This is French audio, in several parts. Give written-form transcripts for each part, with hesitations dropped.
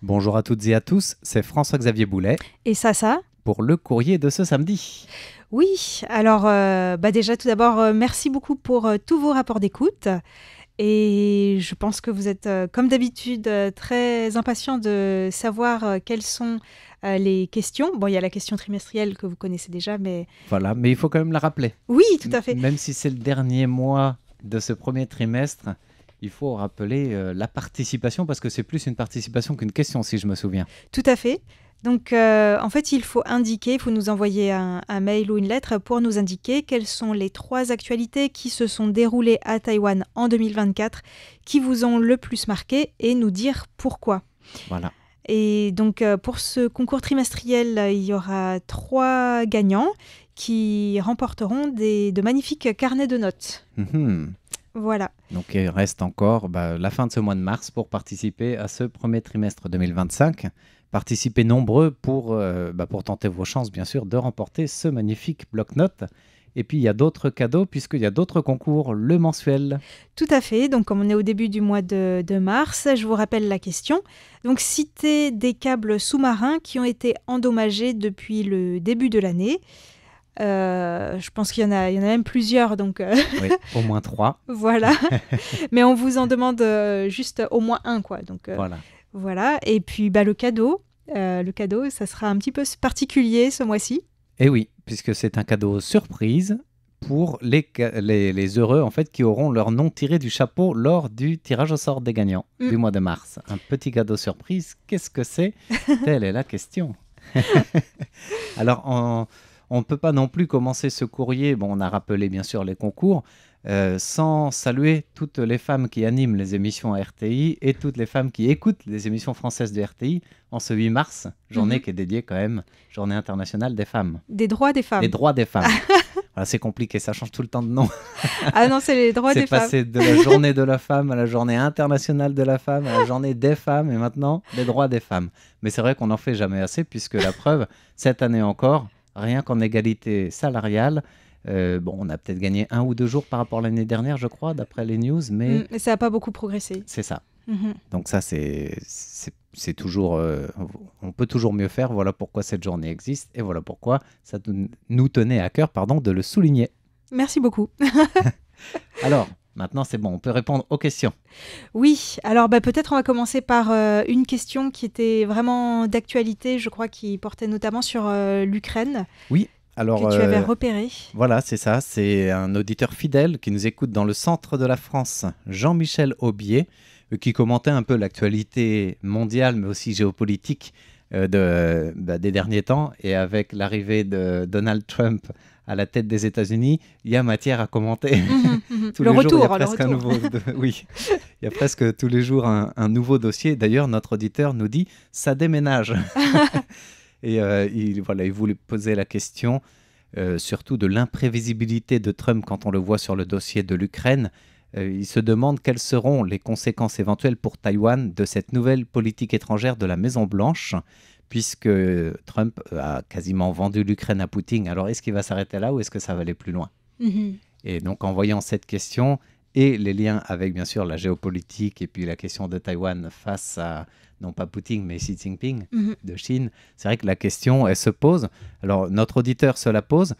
Bonjour à toutes et à tous, c'est François-Xavier Boulet Et ça? pour le courrier de ce samedi. Oui, alors déjà tout d'abord, merci beaucoup pour tous vos rapports d'écoute. Et je pense que vous êtes, comme d'habitude, très impatients de savoir quelles sont les questions. Bon, il y a la question trimestrielle que vous connaissez déjà, mais Voilà, mais il faut quand même la rappeler. oui, tout à fait. Même si c'est le dernier mois de ce premier trimestre, il faut rappeler la participation parce que c'est plus une participation qu'une question si je me souviens. Tout à fait. Donc, en fait, il faut nous envoyer un mail ou une lettre pour nous indiquer quelles sont les 3 actualités qui se sont déroulées à Taïwan en 2024, qui vous ont le plus marqué et nous dire pourquoi. Voilà. Et donc, pour ce concours trimestriel, il y aura 3 gagnants qui remporteront de magnifiques carnets de notes. Voilà. Donc il reste encore la fin de ce mois de mars pour participer à ce premier trimestre 2025. Participez nombreux pour tenter vos chances, bien sûr, de remporter ce magnifique bloc-notes. Et puis, il y a d'autres cadeaux, puisqu'il y a d'autres concours, le mensuel. Tout à fait. Donc, comme on est au début du mois de mars, je vous rappelle la question. Donc, citez des câbles sous-marins qui ont été endommagés depuis le début de l'année. Je pense qu'il y en a même plusieurs. Donc, Oui, au moins 3. Voilà. Mais on vous en demande juste au moins un, quoi. Donc, voilà. Et puis, le cadeau, ça sera un petit peu particulier ce mois-ci. Et oui, puisque c'est un cadeau surprise pour les heureux en fait, qui auront leur nom tiré du chapeau lors du tirage au sort des gagnants du mois de mars. Un petit cadeau surprise, qu'est-ce que c'est? Telle est la question. Alors, on ne peut pas non plus commencer ce courrier, on a rappelé bien sûr les concours, sans saluer toutes les femmes qui animent les émissions à RTI et toutes les femmes qui écoutent les émissions françaises de RTI en ce 8 mars, journée qui est dédiée quand même, journée internationale des femmes. Des droits des femmes. Les droits des femmes. Voilà, c'est compliqué, ça change tout le temps de nom. Ah non, c'est les droits des femmes. C'est passé de la journée de la femme à la journée internationale de la femme, à la journée des femmes et maintenant les droits des femmes. Mais c'est vrai qu'on n'en fait jamais assez puisque la preuve, cette année encore, rien qu'en égalité salariale, on a peut-être gagné 1 ou 2 jours par rapport à l'année dernière, je crois, d'après les news, mais ça n'a pas beaucoup progressé. C'est ça. Donc ça, c'est toujours... on peut toujours mieux faire. Voilà pourquoi cette journée existe et voilà pourquoi ça nous tenait à cœur de le souligner. Merci beaucoup. Alors, maintenant, c'est bon, on peut répondre aux questions. Oui, alors peut-être on va commencer par une question qui était vraiment d'actualité, je crois, qui portait notamment sur l'Ukraine. Oui. Alors, que tu avais repéré. Voilà, c'est ça. C'est un auditeur fidèle qui nous écoute dans le centre de la France, Jean-Michel Aubier, qui commentait un peu l'actualité mondiale, mais aussi géopolitique des derniers temps. Et avec l'arrivée de Donald Trump à la tête des États-Unis, il y a matière à commenter. Tous les jours, il y a presque un nouveau. Oui, il y a presque tous les jours un nouveau dossier. D'ailleurs, notre auditeur nous dit « ça déménage ». Et il voulait poser la question surtout de l'imprévisibilité de Trump quand on le voit sur le dossier de l'Ukraine. Il se demande quelles seront les conséquences éventuelles pour Taïwan de cette nouvelle politique étrangère de la Maison-Blanche, puisque Trump a quasiment vendu l'Ukraine à Poutine. Alors, est-ce qu'il va s'arrêter là ou est-ce que ça va aller plus loin? Et donc, en voyant cette question et les liens avec, bien sûr, la géopolitique et puis la question de Taïwan face à, non pas Poutine, mais Xi Jinping de Chine, c'est vrai que la question, elle se pose. Alors, notre auditeur se la pose.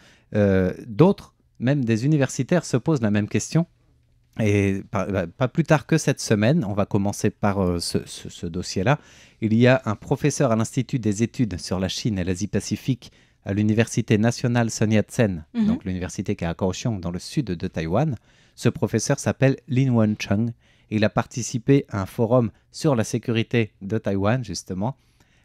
D'autres, même des universitaires, se posent la même question. Et pas plus tard que cette semaine, on va commencer par ce dossier-là. Il y a un professeur à l'Institut des études sur la Chine et l'Asie-Pacifique à l'Université nationale Sun Yat-sen, donc l'université qui est à Kaohsiung, dans le sud de Taïwan. Ce professeur s'appelle Lin Wencheng. Il a participé à un forum sur la sécurité de Taïwan, justement,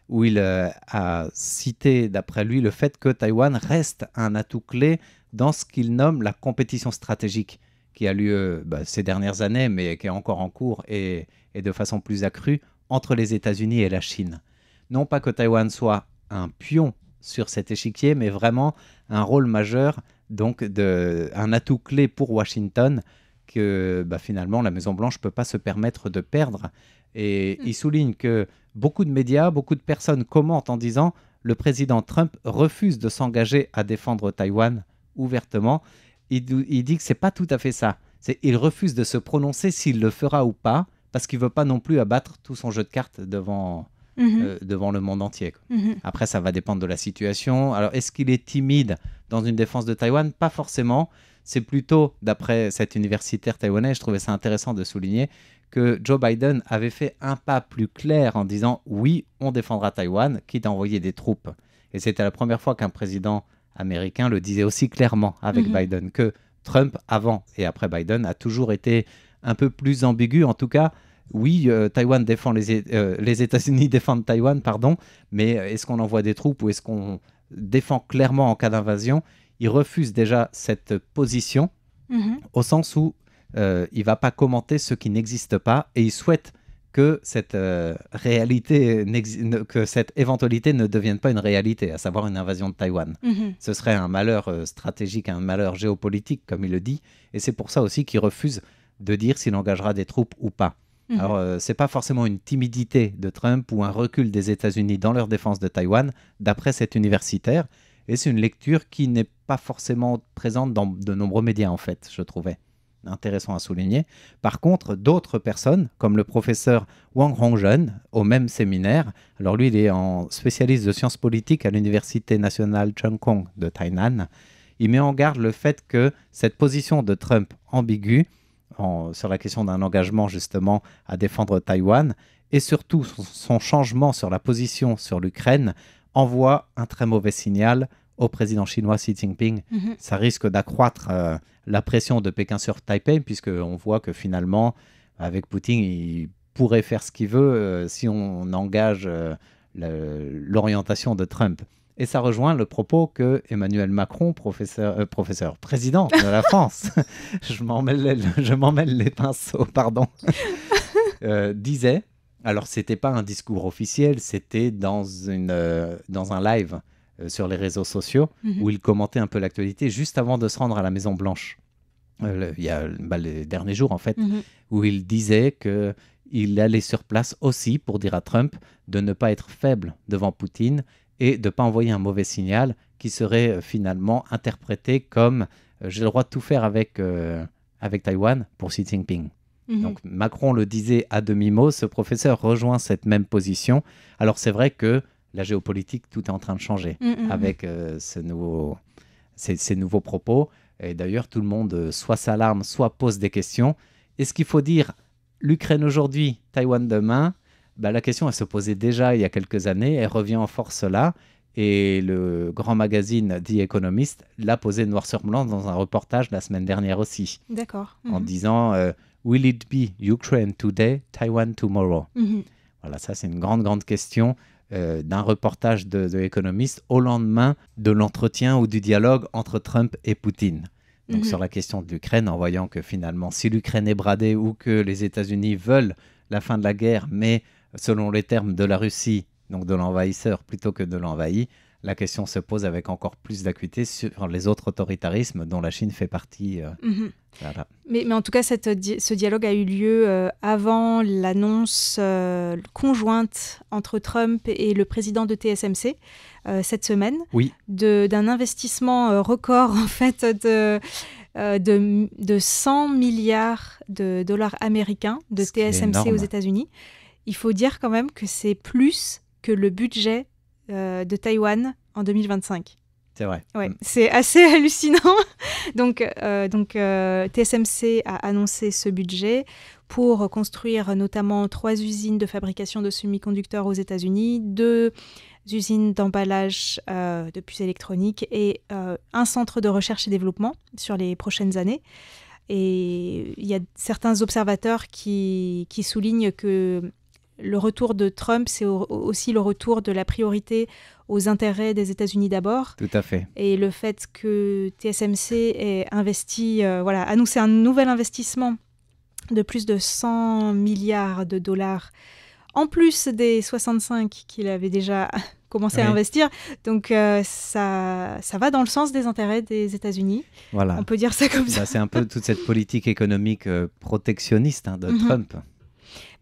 où il a cité, d'après lui, le fait que Taïwan reste un atout clé dans ce qu'il nomme la compétition stratégique, qui a lieu ces dernières années, mais qui est encore en cours et de façon plus accrue, entre les États-Unis et la Chine. Non pas que Taïwan soit un pion sur cet échiquier, mais vraiment un rôle majeur, donc un atout clé pour Washington, que finalement la Maison-Blanche ne peut pas se permettre de perdre. Et il souligne que beaucoup de médias, beaucoup de personnes commentent en disant « le président Trump refuse de s'engager à défendre Taïwan ouvertement ». Il dit que ce n'est pas tout à fait ça. Il refuse de se prononcer s'il le fera ou pas, parce qu'il ne veut pas non plus abattre tout son jeu de cartes devant devant le monde entier. Mhm. Après, ça va dépendre de la situation. Alors, est-ce qu'il est timide dans une défense de Taïwan? Pas forcément. C'est plutôt, d'après cet universitaire taïwanais, je trouvais ça intéressant de souligner que Joe Biden avait fait un pas plus clair en disant « Oui, on défendra Taïwan », quitte à envoyer des troupes. Et c'était la première fois qu'un président américain le disait aussi clairement avec Biden, que Trump, avant et après Biden, a toujours été un peu plus ambigu. En tout cas, oui, Taïwan défend les États-Unis défendent Taïwan, pardon, mais est-ce qu'on envoie des troupes ou est-ce qu'on défend clairement en cas d'invasion? Il refuse déjà cette position au sens où il ne va pas commenter ce qui n'existe pas et il souhaite que cette que cette éventualité ne devienne pas une réalité, à savoir une invasion de Taïwan. Ce serait un malheur stratégique, un malheur géopolitique, comme il le dit, et c'est pour ça aussi qu'il refuse de dire s'il engagera des troupes ou pas. Alors, ce n'est pas forcément une timidité de Trump ou un recul des États-Unis dans leur défense de Taïwan, d'après cet universitaire, et c'est une lecture qui n'est pas forcément présente dans de nombreux médias, en fait, je trouvais. Intéressant à souligner. Par contre, d'autres personnes, comme le professeur Wang Hongzhen, au même séminaire, alors lui, il est spécialiste de sciences politiques à l'Université nationale Cheung Kong de Tainan, il met en garde le fait que cette position de Trump ambiguë, sur la question d'un engagement justement à défendre Taïwan, et surtout son changement sur la position sur l'Ukraine, envoie un très mauvais signal au président chinois Xi Jinping. Ça risque d'accroître la pression de Pékin sur Taipei, puisqu'on voit que finalement, avec Poutine, il pourrait faire ce qu'il veut si on engage l'orientation de Trump. Et ça rejoint le propos que Emmanuel Macron, président de la France, je m'en mêle les pinceaux, pardon, disait. Alors, ce n'était pas un discours officiel, c'était dans un live sur les réseaux sociaux où il commentait un peu l'actualité juste avant de se rendre à la Maison-Blanche. Il y a les derniers jours, en fait, où il disait qu'il allait sur place aussi pour dire à Trump de ne pas être faible devant Poutine et de ne pas envoyer un mauvais signal qui serait finalement interprété comme j'ai le droit de tout faire avec Taïwan pour Xi Jinping. Donc Macron le disait à demi-mot, ce professeur rejoint cette même position. Alors c'est vrai que la géopolitique, tout est en train de changer avec ces nouveaux propos. Et d'ailleurs, tout le monde soit s'alarme, soit pose des questions. Est-ce qu'il faut dire l'Ukraine aujourd'hui, Taïwan demain? La question, elle se posait déjà il y a quelques années. Elle revient en force là. Et le grand magazine The Economist l'a posé noir sur blanc dans un reportage la semaine dernière aussi. D'accord. En disant Will it be Ukraine today, Taiwan tomorrow? Voilà, ça c'est une grande question d'un reportage de The Economist au lendemain de l'entretien ou du dialogue entre Trump et Poutine. Donc sur la question de l'Ukraine, en voyant que finalement, si l'Ukraine est bradée ou que les États-Unis veulent la fin de la guerre, mais selon les termes de la Russie, donc de l'envahisseur plutôt que de l'envahi, la question se pose avec encore plus d'acuité sur les autres autoritarismes dont la Chine fait partie. Voilà. Mais en tout cas, ce dialogue a eu lieu avant l'annonce conjointe entre Trump et le président de TSMC cette semaine, d'un investissement record en fait de 100 milliards de dollars américains de TSMC aux États-Unis. Il faut dire quand même que c'est plus que le budget de Taïwan en 2025. C'est vrai. Ouais, c'est assez hallucinant. Donc, TSMC a annoncé ce budget pour construire notamment 3 usines de fabrication de semi-conducteurs aux États-Unis, 2 usines d'emballage de puces électroniques et un centre de recherche et développement sur les prochaines années. Et il y a certains observateurs qui soulignent que le retour de Trump, c'est aussi le retour de la priorité aux intérêts des États-Unis d'abord. Tout à fait. Et le fait que TSMC ait annoncé un nouvel investissement de plus de 100 milliards de dollars, en plus des 65 qu'il avait déjà commencé à investir. Donc ça va dans le sens des intérêts des États-Unis. Voilà. On peut dire ça comme ça. C'est un peu toute cette politique économique protectionniste de Trump.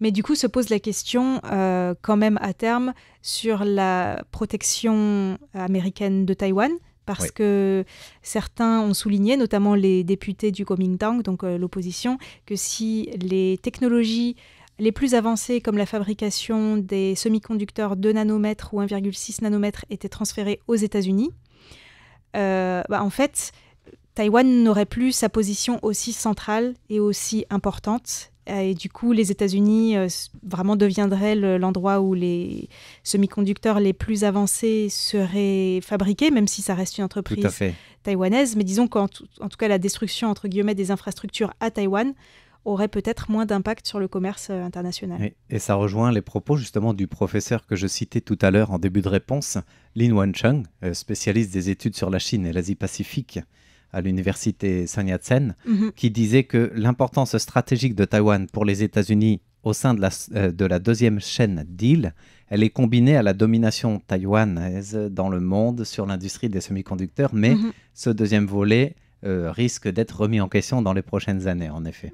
Mais du coup, se pose la question, quand même à terme, sur la protection américaine de Taïwan, parce que certains ont souligné, notamment les députés du Kuomintang, donc l'opposition, que si les technologies les plus avancées, comme la fabrication des semi-conducteurs 2 nanomètres ou 1,6 nanomètres, étaient transférées aux États-Unis. En fait, Taïwan n'aurait plus sa position aussi centrale et aussi importante. Et du coup, les États-Unis vraiment deviendraient l'endroit où les semi-conducteurs les plus avancés seraient fabriqués, même si ça reste une entreprise taïwanaise. Mais disons qu'en tout cas, la destruction, entre guillemets, des infrastructures à Taïwan aurait peut-être moins d'impact sur le commerce international. Et ça rejoint les propos justement du professeur que je citais tout à l'heure en début de réponse, Lin Wencheng, spécialiste des études sur la Chine et l'Asie-Pacifique à l'université Sun Yat-sen, qui disait que l'importance stratégique de Taïwan pour les États-Unis au sein de la deuxième chaîne d'îles, elle est combinée à la domination taïwanaise dans le monde sur l'industrie des semi-conducteurs, mais ce deuxième volet risque d'être remis en question dans les prochaines années, en effet.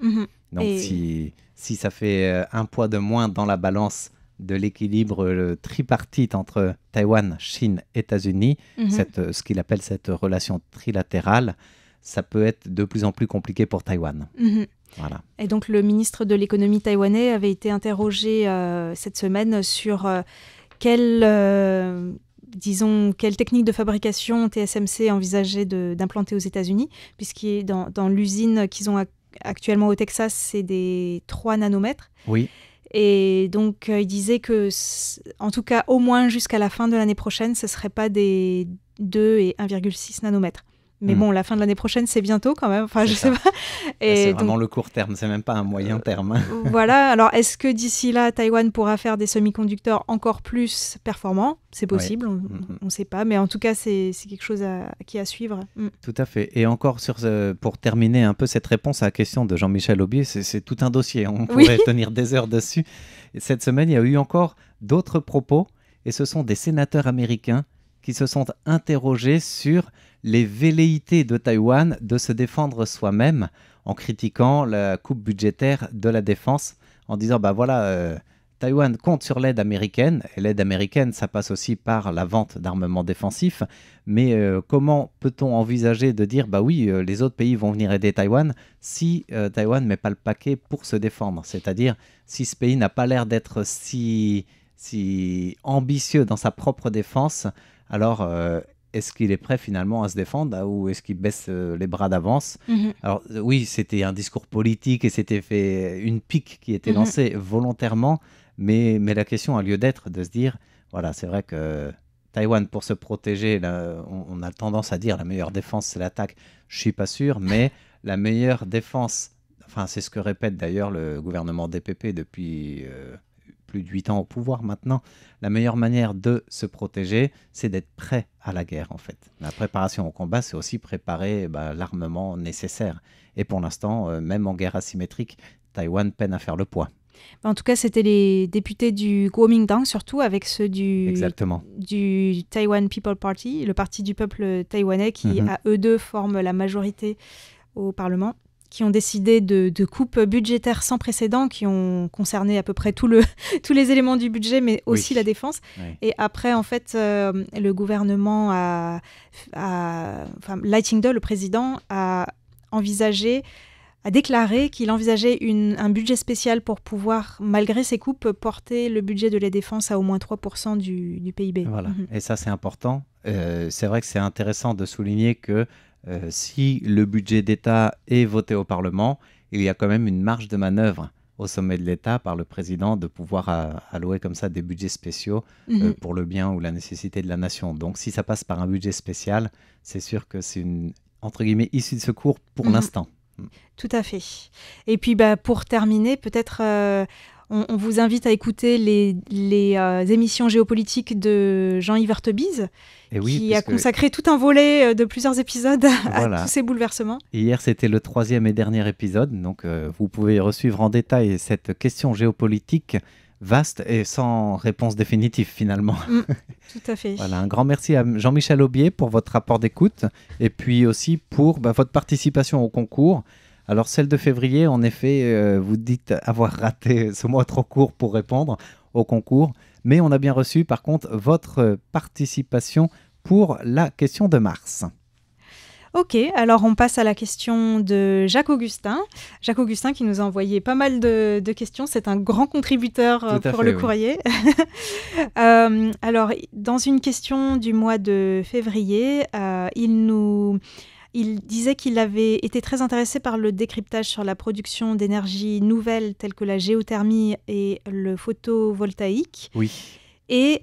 Donc si ça fait un poids de moins dans la balance de l'équilibre tripartite entre Taïwan, Chine, États-Unis, ce qu'il appelle cette relation trilatérale, ça peut être de plus en plus compliqué pour Taïwan. Voilà. Et donc le ministre de l'économie taïwanais avait été interrogé cette semaine sur quelle technique de fabrication TSMC envisageait d'implanter aux États-Unis, puisqu'il est dans l'usine qu'ils ont actuellement au Texas, c'est des 3 nanomètres. Oui. Et donc, il disait que, en tout cas, au moins jusqu'à la fin de l'année prochaine, ce ne serait pas des 2 et 1,6 nanomètres. Mais bon, la fin de l'année prochaine, c'est bientôt quand même. Enfin, je sais pas. Et c'est vraiment le court terme, c'est même pas un moyen terme. Voilà. Alors, est-ce que d'ici là, Taïwan pourra faire des semi-conducteurs encore plus performants ? C'est possible, on ne sait pas. Mais en tout cas, c'est quelque chose qui est à suivre. Tout à fait. Et encore, pour terminer un peu cette réponse à la question de Jean-Michel Aubier, c'est tout un dossier. On pourrait tenir des heures dessus. Et cette semaine, il y a eu encore d'autres propos. Et ce sont des sénateurs américains qui se sont interrogés sur les velléités de Taïwan de se défendre soi-même en critiquant la coupe budgétaire de la défense, en disant Taïwan compte sur l'aide américaine, et l'aide américaine, ça passe aussi par la vente d'armements défensifs, mais comment peut-on envisager de dire les autres pays vont venir aider Taïwan si Taïwan ne met pas le paquet pour se défendre, c'est-à-dire si ce pays n'a pas l'air d'être si ambitieux dans sa propre défense, alors est-ce qu'il est prêt finalement à se défendre ou est-ce qu'il baisse les bras d'avance ? Alors oui, c'était un discours politique et c'était fait une pique qui était lancée volontairement, mais la question a lieu d'être de se dire, voilà, c'est vrai que Taïwan, pour se protéger, on a tendance à dire la meilleure défense, c'est l'attaque. Je ne suis pas sûr, mais la meilleure défense, enfin c'est ce que répète d'ailleurs le gouvernement DPP depuis plus de 8 ans au pouvoir maintenant, la meilleure manière de se protéger, c'est d'être prêt à la guerre en fait. La préparation au combat, c'est aussi préparer l'armement nécessaire. Et pour l'instant, même en guerre asymétrique, Taïwan peine à faire le poids. En tout cas, c'était les députés du Kuomintang, surtout avec ceux du Taiwan People Party, le parti du peuple taïwanais, qui à eux deux forment la majorité au Parlement, qui ont décidé de coupes budgétaires sans précédent, qui ont concerné à peu près tous les éléments du budget, mais aussi la défense. Oui. Et après, en fait, le gouvernement Lai Ching-te, le président, a déclaré qu'il envisageait un budget spécial pour pouvoir, malgré ces coupes, porter le budget de la défense à au moins 3% du PIB. Voilà, et ça c'est important. C'est vrai que c'est intéressant de souligner que si le budget d'État est voté au Parlement, il y a quand même une marge de manœuvre au sommet de l'État par le président de pouvoir allouer comme ça des budgets spéciaux pour le bien ou la nécessité de la nation. Donc si ça passe par un budget spécial, c'est sûr que c'est une, entre guillemets, issue de secours pour l'instant. Tout à fait. Et puis pour terminer, peut-être on vous invite à écouter les émissions géopolitiques de Jean-Yves Heurtebise, qui a consacré tout un volet de plusieurs épisodes à tous ces bouleversements. Hier, c'était le 3e et dernier épisode, donc vous pouvez resuivre en détail cette question géopolitique vaste et sans réponse définitive finalement. Tout à fait. Voilà, un grand merci à Jean-Michel Aubier pour votre rapport d'écoute et puis aussi pour votre participation au concours. Alors celle de février, en effet, vous dites avoir raté ce mois trop court pour répondre au concours, mais on a bien reçu par contre votre participation pour la question de mars. Ok, alors on passe à la question de Jacques Augustin. Jacques Augustin qui nous a envoyé pas mal de questions. C'est un grand contributeur Tout à pour fait, le oui. courrier. Alors, dans une question du mois de février, il disait qu'il avait été très intéressé par le décryptage sur la production d'énergie nouvelles telles que la géothermie et le photovoltaïque. Oui. Et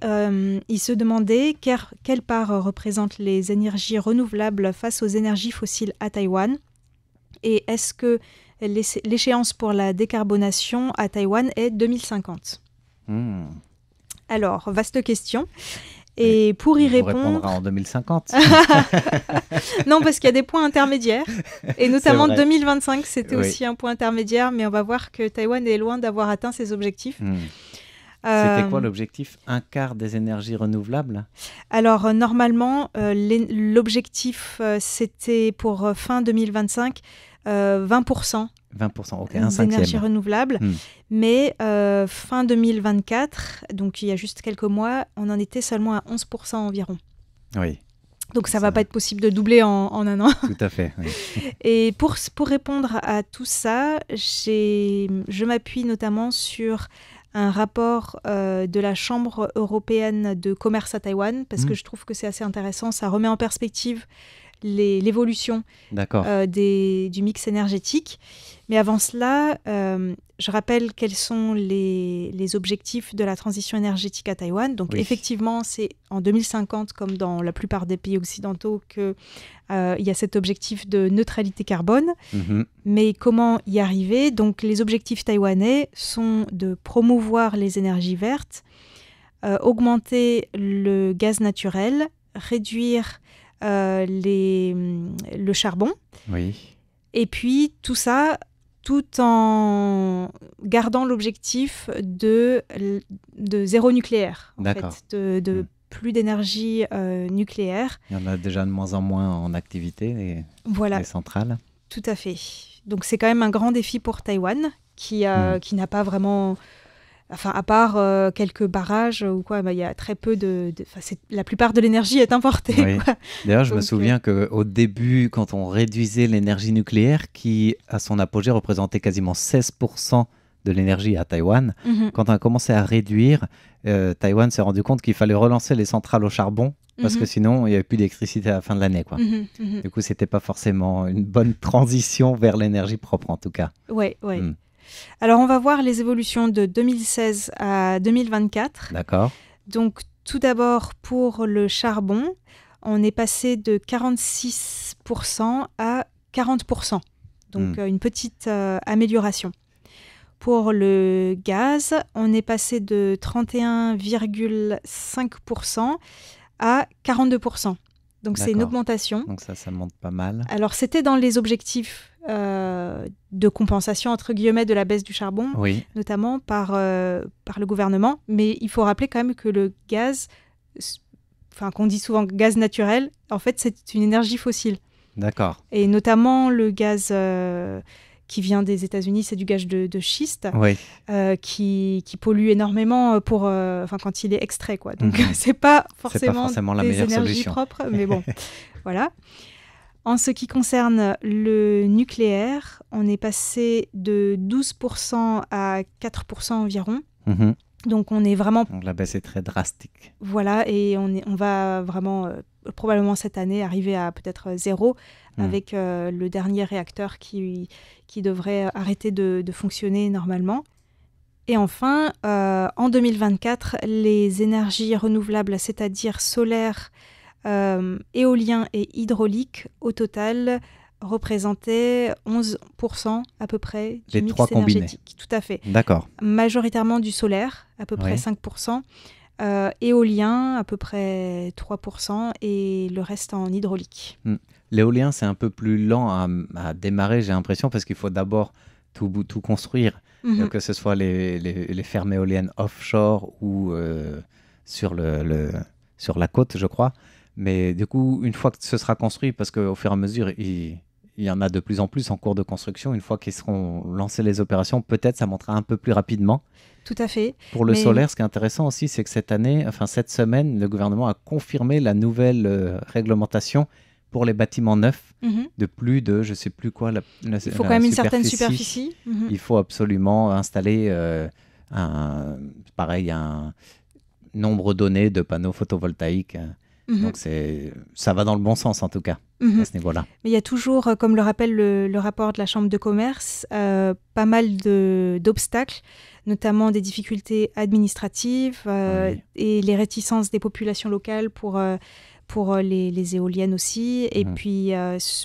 il se demandait quelle part représentent les énergies renouvelables face aux énergies fossiles à Taïwan. Et est-ce que l'échéance pour la décarbonation à Taïwan est 2050 ? Alors, vaste question. Et pour y répondre... répondre... répondra en 2050. Non, parce qu'il y a des points intermédiaires. Et notamment 2025, c'était aussi un point intermédiaire. Mais on va voir que Taïwan est loin d'avoir atteint ses objectifs. C'était quoi l'objectif ? Un quart des énergies renouvelables ? Alors, normalement, l'objectif, c'était pour fin 2025, 20%. 20%, ok, un cinquième. D'énergie renouvelable. Mais fin 2024, donc il y a juste quelques mois, on en était seulement à 11% environ. Oui. Donc ça ne va pas être possible de doubler en un an. Tout à fait, oui. Et pour répondre à tout ça, je m'appuie notamment sur un rapport de la Chambre européenne de commerce à Taïwan, parce que je trouve que c'est assez intéressant. Ça remet en perspective l'évolution du mix énergétique. Mais avant cela, je rappelle quels sont les objectifs de la transition énergétique à Taïwan. Donc effectivement, c'est en 2050, comme dans la plupart des pays occidentaux, qu'il y a cet objectif de neutralité carbone. Mais comment y arriver ? Donc les objectifs taïwanais sont de promouvoir les énergies vertes, augmenter le gaz naturel, réduire le charbon. Oui. Et puis tout ça tout en gardant l'objectif de zéro nucléaire, en fait, de plus d'énergie nucléaire. Il y en a déjà de moins en moins en activité, les centrales. Tout à fait. Donc c'est quand même un grand défi pour Taïwan, qui n'a pas vraiment... Enfin, à part quelques barrages ou quoi, il y a très peu la plupart de l'énergie est importée. Oui. D'ailleurs, je me souviens qu'au début, quand on réduisait l'énergie nucléaire, qui à son apogée représentait quasiment 16% de l'énergie à Taïwan, quand on a commencé à réduire, Taïwan s'est rendu compte qu'il fallait relancer les centrales au charbon, parce que sinon, il n'y avait plus d'électricité à la fin de l'année. Du coup, ce n'était pas forcément une bonne transition vers l'énergie propre, en tout cas. Oui. Alors, on va voir les évolutions de 2016 à 2024. D'accord. Donc, tout d'abord, pour le charbon, on est passé de 46% à 40%. Donc, une petite amélioration. Pour le gaz, on est passé de 31,5% à 42%. Donc, c'est une augmentation. Donc, ça monte pas mal. Alors, c'était dans les objectifs de compensation, entre guillemets, de la baisse du charbon, notamment par le gouvernement. Mais il faut rappeler quand même que le gaz, qu'on dit souvent gaz naturel, en fait, c'est une énergie fossile. D'accord. Et notamment le gaz qui vient des États-Unis, c'est du gaz de schiste, qui pollue énormément quand il est extrait, quoi. Donc, c'est pas forcément la des meilleure énergies solution. propres, mais bon, voilà. En ce qui concerne le nucléaire, on est passé de 12% à 4% environ. Donc, on est vraiment... Donc, la baisse est très drastique. Voilà, et on va vraiment, probablement cette année, arriver à peut-être 0 avec le dernier réacteur qui devrait arrêter de fonctionner normalement. Et enfin, en 2024, les énergies renouvelables, c'est-à-dire solaires, éolien et hydraulique, au total, représentaient 11% à peu près du mix énergétique. Tout à fait. D'accord. Majoritairement du solaire, à peu près 5%, éolien, à peu près 3%, et le reste en hydraulique. L'éolien, c'est un peu plus lent à démarrer, j'ai l'impression, parce qu'il faut d'abord tout construire, que ce soit les fermes éoliennes offshore ou sur la côte, je crois. Mais du coup, une fois que ce sera construit, parce qu'au fur et à mesure, il y en a de plus en plus en cours de construction, une fois qu'ils seront lancés les opérations, peut-être ça montera un peu plus rapidement. Tout à fait. Pour le solaire, ce qui est intéressant aussi, c'est que cette semaine, le gouvernement a confirmé la nouvelle réglementation pour les bâtiments neufs Mhm. de plus de, je ne sais plus quoi, Il faut quand même une certaine superficie. Mhm. Il faut absolument installer un nombre donné de panneaux photovoltaïques. Mhm. Donc ça va dans le bon sens en tout cas, Mhm. à ce niveau-là. Mais il y a toujours, comme le rappelle le rapport de la Chambre de commerce, pas mal d'obstacles, notamment des difficultés administratives Oui. et les réticences des populations locales pour les éoliennes aussi. Et Mhm. puis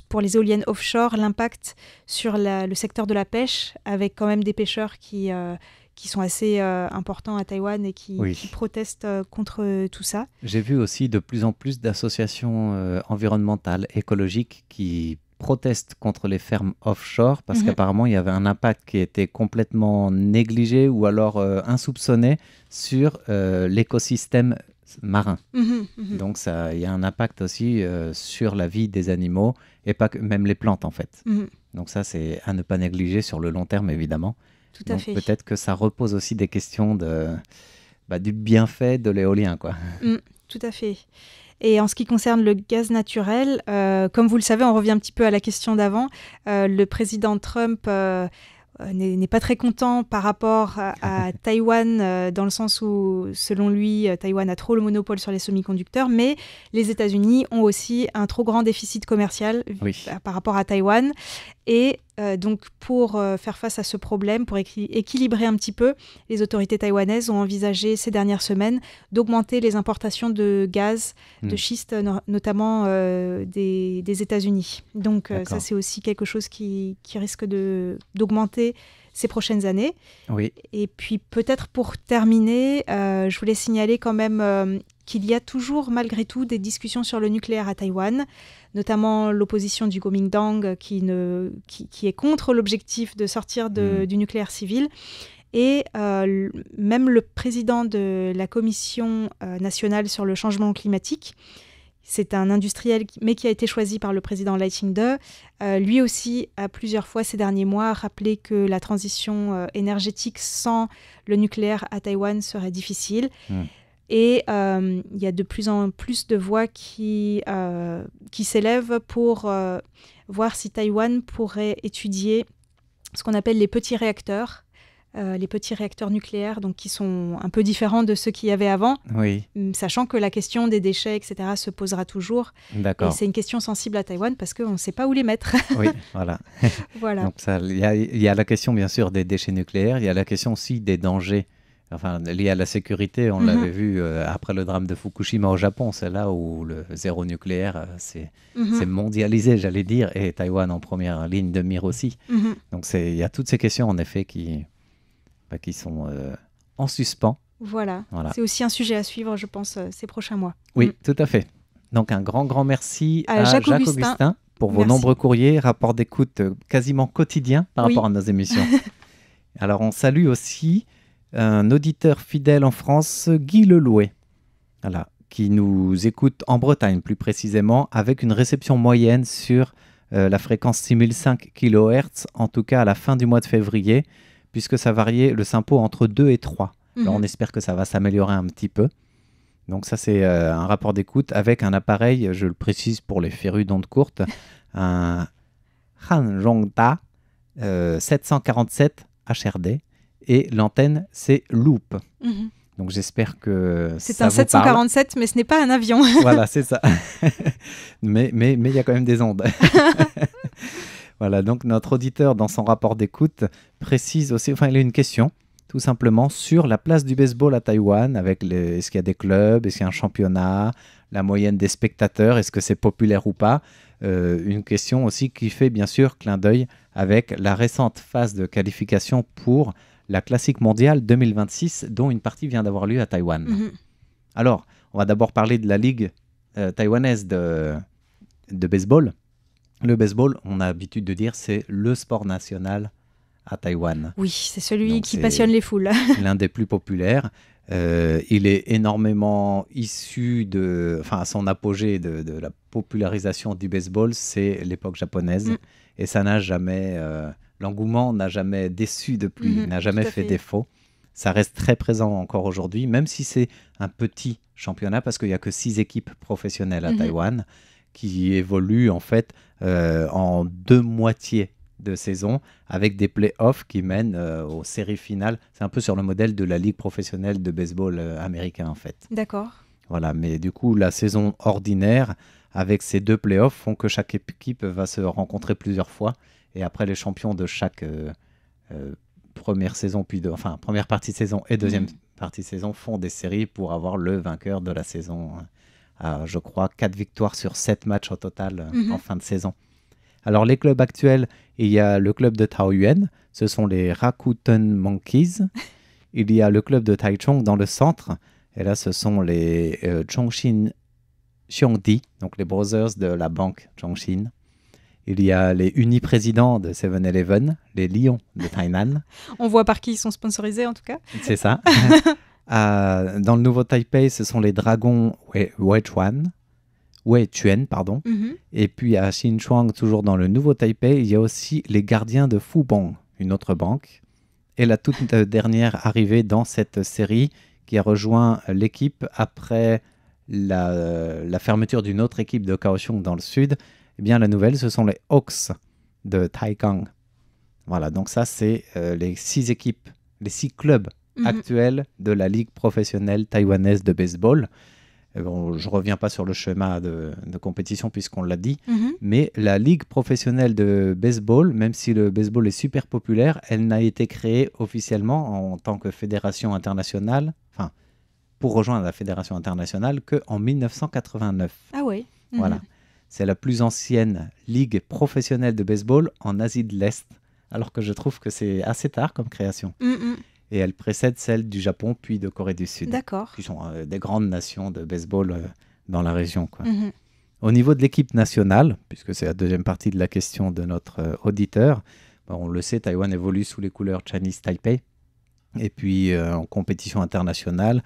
pour les éoliennes offshore, l'impact sur le secteur de la pêche, avec quand même des pêcheurs qui sont assez importants à Taïwan et qui Oui. protestent contre tout ça. J'ai vu aussi de plus en plus d'associations environnementales, écologiques qui protestent contre les fermes offshore parce Mhm. qu'apparemment il y avait un impact qui était complètement négligé ou alors insoupçonné sur l'écosystème marin. Mhm. Mhm. Donc il y a un impact aussi sur la vie des animaux et pas que, même les plantes en fait. Mhm. Donc ça c'est à ne pas négliger sur le long terme évidemment. Tout à Donc fait. peut-être que ça repose aussi des questions du bienfait de l'éolien, quoi. Tout à fait. Et en ce qui concerne le gaz naturel, comme vous le savez, on revient un petit peu à la question d'avant. Le président Trump n'est pas très content par rapport à Taïwan, dans le sens où, selon lui, Taïwan a trop le monopole sur les semi-conducteurs, mais les États-Unis ont aussi un trop grand déficit commercial Oui. par rapport à Taïwan. Et donc, pour faire face à ce problème, pour équilibrer un petit peu, les autorités taïwanaises ont envisagé ces dernières semaines d'augmenter les importations de gaz, de schiste, notamment des États-Unis. Donc, ça, c'est aussi quelque chose qui risque d'augmenter ces prochaines années. Oui. Et puis, peut-être pour terminer, je voulais signaler quand même qu'il y a toujours, malgré tout, des discussions sur le nucléaire à Taïwan, notamment l'opposition du Kuomintang qui est contre l'objectif de sortir du nucléaire civil. Et même le président de la Commission nationale sur le changement climatique, c'est un industriel, mais qui a été choisi par le président Lai Ching-te, lui aussi a plusieurs fois ces derniers mois rappelé que la transition énergétique sans le nucléaire à Taïwan serait difficile. Et il y a de plus en plus de voix qui s'élèvent pour voir si Taïwan pourrait étudier ce qu'on appelle les petits réacteurs nucléaires, donc qui sont un peu différents de ceux qu'il y avait avant, sachant que la question des déchets, etc., se posera toujours. D'accord. Et c'est une question sensible à Taïwan parce qu'on ne sait pas où les mettre. Oui, voilà. Voilà. Donc il y a la question, bien sûr, des déchets nucléaires, il y a la question aussi des dangers liés à la sécurité. On l'avait vu après le drame de Fukushima au Japon, c'est là où le zéro nucléaire c'est mondialisé, j'allais dire, et Taïwan en première ligne de mire aussi. Donc il y a toutes ces questions, en effet, qui sont en suspens. Voilà. C'est aussi un sujet à suivre, je pense, ces prochains mois. Oui, tout à fait. Donc un grand merci à Jacques Augustin pour vos nombreux courriers, rapports d'écoute quasiment quotidiens par rapport à nos émissions. Alors on salue aussi un auditeur fidèle en France, Guy Lelouet, qui nous écoute en Bretagne plus précisément, avec une réception moyenne sur la fréquence 6005 kHz, en tout cas à la fin du mois de février, puisque ça variait le SINPO entre 2 et 3. Alors on espère que ça va s'améliorer un petit peu. Donc ça c'est un rapport d'écoute avec un appareil, je le précise pour les férus d'ondes courtes, un Hanjongta 747 HRD, et l'antenne c'est Loop. Donc j'espère que c'est un 747, mais ce n'est pas un avion. Voilà, c'est ça. mais il y a quand même des ondes. Voilà, donc notre auditeur, dans son rapport d'écoute, précise aussi, il a une question, tout simplement, sur la place du baseball à Taïwan, est-ce qu'il y a des clubs, est-ce qu'il y a un championnat, la moyenne des spectateurs, est-ce que c'est populaire ou pas. Une question aussi qui fait bien sûr clin d'œil avec la récente phase de qualification pour la Classique mondiale 2026, dont une partie vient d'avoir lieu à Taïwan. Alors, on va d'abord parler de la ligue taïwanaise de baseball. Le baseball, on a l'habitude de dire, c'est le sport national à Taïwan. Oui, c'est celui qui passionne les foules. L'un des plus populaires. Il est énormément issu à son apogée de la popularisation du baseball, c'est l'époque japonaise. Et ça n'a jamais... l'engouement n'a jamais déçu depuis, n'a jamais fait défaut. Ça reste très présent encore aujourd'hui, même si c'est un petit championnat, parce qu'il n'y a que 6 équipes professionnelles à Taïwan, qui évolue en fait en 2 moitiés de saison avec des playoffs qui mènent aux séries finales. C'est un peu sur le modèle de la Ligue professionnelle de baseball américain en fait. D'accord. Voilà, mais du coup, la saison ordinaire avec ces 2 playoffs font que chaque équipe va se rencontrer plusieurs fois et après les champions de chaque première saison, première partie de saison et deuxième partie de saison font des séries pour avoir le vainqueur de la saison. Je crois 4 victoires sur 7 matchs au total en fin de saison. Alors les clubs actuels, il y a le club de Taoyuan, ce sont les Rakuten Monkeys. Il y a le club de Taichung dans le centre, et là ce sont les Chongqing Xiongdi, donc les brothers de la banque Chongqing. Il y a les uniprésidents de 7-Eleven, les Lions de Tainan. On voit par qui ils sont sponsorisés en tout cas. C'est ça. Dans le nouveau Taipei, ce sont les dragons Weichuan, pardon. Et puis à Xinchuang, toujours dans le nouveau Taipei, il y a aussi les gardiens de Fubon, une autre banque. Et la toute dernière arrivée dans cette série qui a rejoint l'équipe après la fermeture d'une autre équipe de Kaohsiung dans le sud. Eh bien, la nouvelle, ce sont les Hawks de Taikang. Voilà, donc ça, c'est les 6 équipes, les 6 clubs actuels de la Ligue professionnelle taïwanaise de baseball. Bon, je ne reviens pas sur le schéma de compétition puisqu'on l'a dit, mais la Ligue professionnelle de baseball, même si le baseball est super populaire, elle n'a été créée officiellement en tant que fédération internationale, enfin, pour rejoindre la fédération internationale, qu'en 1989. Ah oui. Voilà. C'est la plus ancienne ligue professionnelle de baseball en Asie de l'Est, alors que je trouve que c'est assez tard comme création. Et elle précède celle du Japon puis de Corée du Sud. D'accord. Qui sont des grandes nations de baseball dans la région, quoi. Au niveau de l'équipe nationale, puisque c'est la deuxième partie de la question de notre auditeur, on le sait, Taïwan évolue sous les couleurs Chinese Taipei. Et puis en compétition internationale,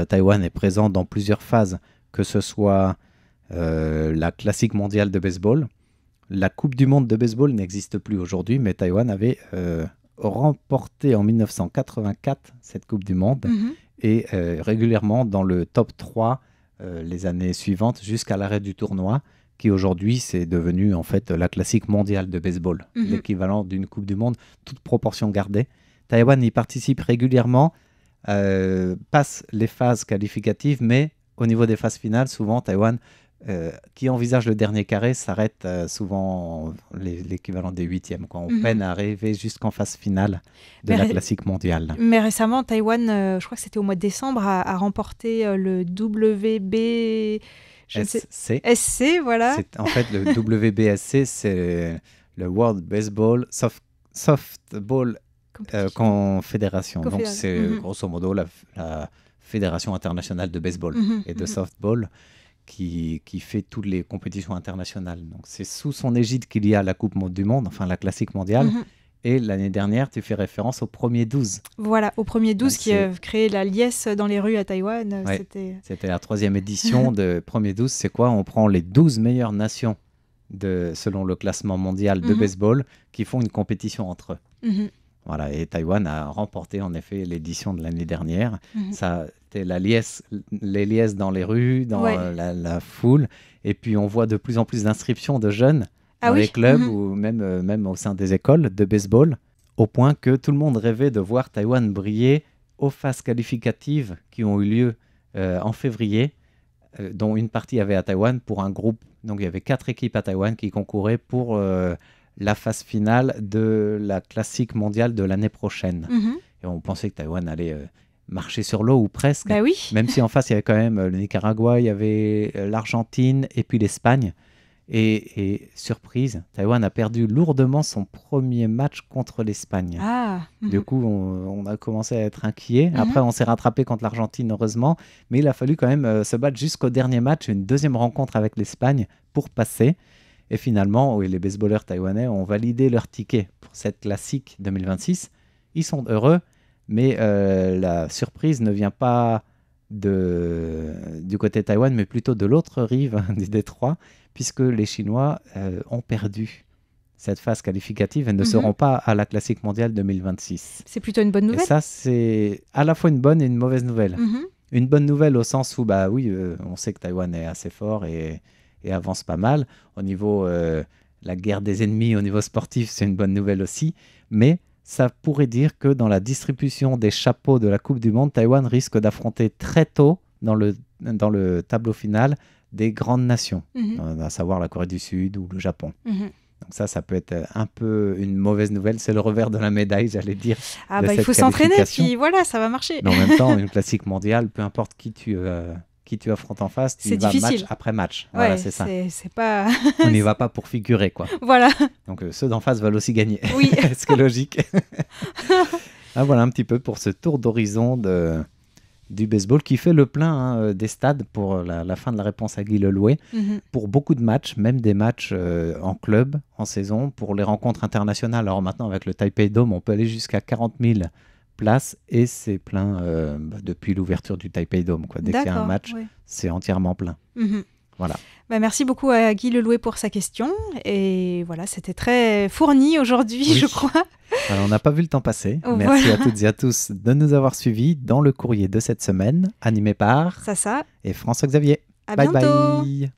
Taïwan est présent dans plusieurs phases, que ce soit la classique mondiale de baseball. La Coupe du monde de baseball n'existe plus aujourd'hui, mais Taïwan avait remporté en 1984 cette Coupe du monde et régulièrement dans le top 3 les années suivantes jusqu'à l'arrêt du tournoi qui aujourd'hui c'est devenu en fait la classique mondiale de baseball, l'équivalent d'une Coupe du monde, toute proportion gardée. Taïwan y participe régulièrement, passe les phases qualificatives, mais au niveau des phases finales, souvent Taïwan qui envisage le dernier carré s'arrête souvent l'équivalent des 8e. On peine à arriver jusqu'en phase finale de la classique mondiale. Mais récemment, Taïwan, je crois que c'était au mois de décembre, a remporté le SC, voilà. En fait, le WBSC, c'est le World Baseball Softball Confédération. Donc, c'est grosso modo la Fédération internationale de baseball et de softball qui fait toutes les compétitions internationales. Donc, c'est sous son égide qu'il y a la Coupe du Monde, enfin la classique mondiale. Et l'année dernière, tu fais référence au premier 12. Voilà, au premier 12 donc, qui a créé la liesse dans les rues à Taïwan. Ouais, c'était la 3e édition de premier 12. C'est quoi? On prend les 12 meilleures nations selon le classement mondial de baseball qui font une compétition entre eux. Voilà, et Taïwan a remporté en effet l'édition de l'année dernière. Ça, c'était les liesses dans les rues, dans la foule. Et puis on voit de plus en plus d'inscriptions de jeunes dans les clubs ou même au sein des écoles de baseball, au point que tout le monde rêvait de voir Taïwan briller aux phases qualificatives qui ont eu lieu en février, dont une partie avait à Taïwan pour un groupe. Donc il y avait 4 équipes à Taïwan qui concouraient pour la phase finale de la classique mondiale de l'année prochaine. Et on pensait que Taïwan allait marcher sur l'eau ou presque, bah oui. Même si en face il y avait quand même le Nicaragua, il y avait l'Argentine et puis l'Espagne. Et surprise, Taïwan a perdu lourdement son premier match contre l'Espagne. Du coup, on a commencé à être inquiet. Après, on s'est rattrapé contre l'Argentine, heureusement. Mais il a fallu quand même se battre jusqu'au dernier match, une deuxième rencontre avec l'Espagne pour passer. Et finalement, les baseballeurs taïwanais ont validé leur ticket pour cette classique 2026. Ils sont heureux, mais la surprise ne vient pas du côté de Taïwan, mais plutôt de l'autre rive du détroit, puisque les Chinois ont perdu cette phase qualificative et ne seront pas à la classique mondiale 2026. C'est plutôt une bonne nouvelle. Et ça, c'est à la fois une bonne et une mauvaise nouvelle. Une bonne nouvelle au sens où, on sait que Taïwan est assez fort et et avance pas mal. Au niveau la guerre des ennemis, au niveau sportif, c'est une bonne nouvelle aussi. Mais ça pourrait dire que dans la distribution des chapeaux de la Coupe du Monde, Taïwan risque d'affronter très tôt dans le tableau final des grandes nations, à savoir la Corée du Sud ou le Japon. Donc ça peut être un peu une mauvaise nouvelle. C'est le revers de la médaille, j'allais dire. Ah bah il faut s'entraîner, puis voilà, ça va marcher. Mais en même temps, une classique mondiale, peu importe qui tu affrontes en face, tu y vas match après match. Ouais, voilà, c'est ça. C'est pas... On n'y va pas pour figurer, quoi. Voilà. Donc ceux d'en face veulent aussi gagner. Oui. Ce qui est logique. Voilà un petit peu pour ce tour d'horizon du baseball qui fait le plein des stades pour la fin de la réponse à Guy Lelouet. Pour beaucoup de matchs, même des matchs en club, en saison, pour les rencontres internationales. Alors maintenant, avec le Taipei Dome, on peut aller jusqu'à 40 000 places et c'est plein depuis l'ouverture du Taipei Dome, quoi. Dès qu'il y a un match, c'est entièrement plein. Voilà. Bah, merci beaucoup à Guy Lelouet pour sa question. Et voilà, c'était très fourni aujourd'hui, je crois. Alors, on n'a pas vu le temps passer. Merci à toutes et à tous de nous avoir suivis dans le courrier de cette semaine, animé par Sasa et François-Xavier. À bientôt. Bye.